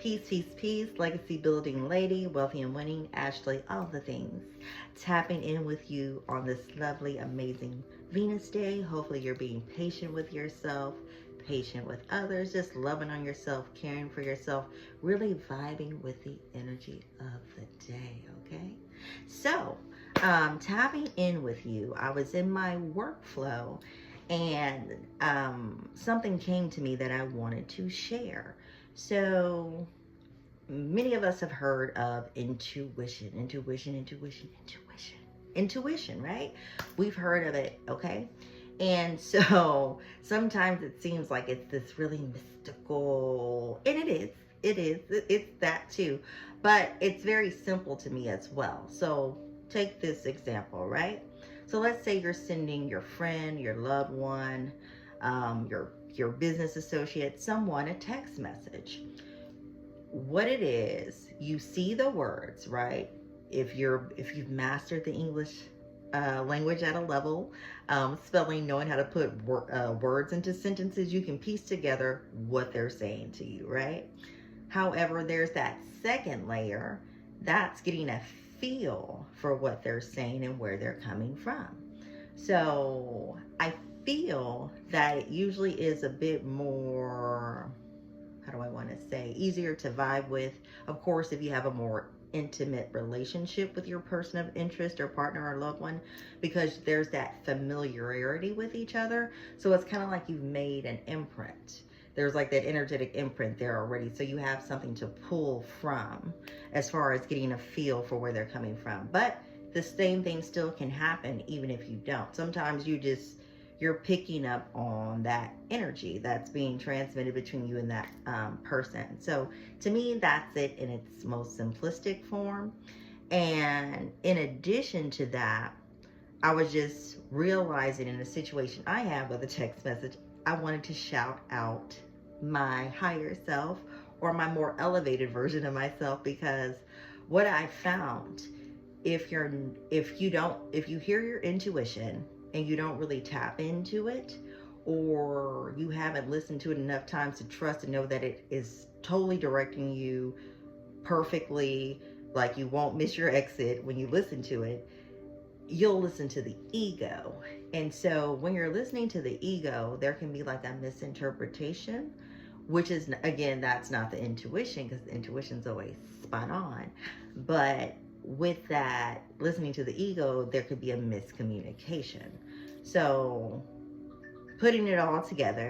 Peace, peace, peace. Legacy building lady, wealthy and winning, Ashley, all the things. Tapping in with you on this lovely, amazing Venus day. Hopefully, you're being patient with yourself, patient with others, just loving on yourself, caring for yourself, really vibing with the energy of the day, okay? So, tapping in with you, I was in my workflow and something came to me that I wanted to share. So, many of us have heard of intuition, right? We've heard of it, okay? And so sometimes it seems like it's this really mystical, and it's that too, but it's very simple to me as well. So take this example, right? So let's say you're sending your friend, your loved one, your business associate, someone a text message. What it is, you see the words, right? If you've mastered the English language at a level, spelling, knowing how to put words into sentences, you can piece together what they're saying to you, right? However, there's that second layer that's getting a feel for what they're saying and where they're coming from. So I feel that it usually is a bit more, how do I want to say, easier to vibe with. Of course, if you have a more intimate relationship with your person of interest or partner or loved one, because there's that familiarity with each other. So it's kind of like you've made an imprint. There's like that energetic imprint there already. So you have something to pull from as far as getting a feel for where they're coming from. But the same thing still can happen even if you don't. Sometimes you're picking up on that energy that's being transmitted between you and that person. So to me, that's it in its most simplistic form. And in addition to that, I was just realizing in a situation I have with a text message, I wanted to shout out my higher self or my more elevated version of myself, because what I found, if you hear your intuition and you don't really tap into it, or you haven't listened to it enough times to trust and know that it is totally directing you perfectly, like you won't miss your exit when you listen to it, you'll listen to the ego. And so when you're listening to the ego, there can be like a misinterpretation, which is, again, that's not the intuition, because the intuition's always spot on. But with that, listening to the ego, there could be a miscommunication. So putting it all together,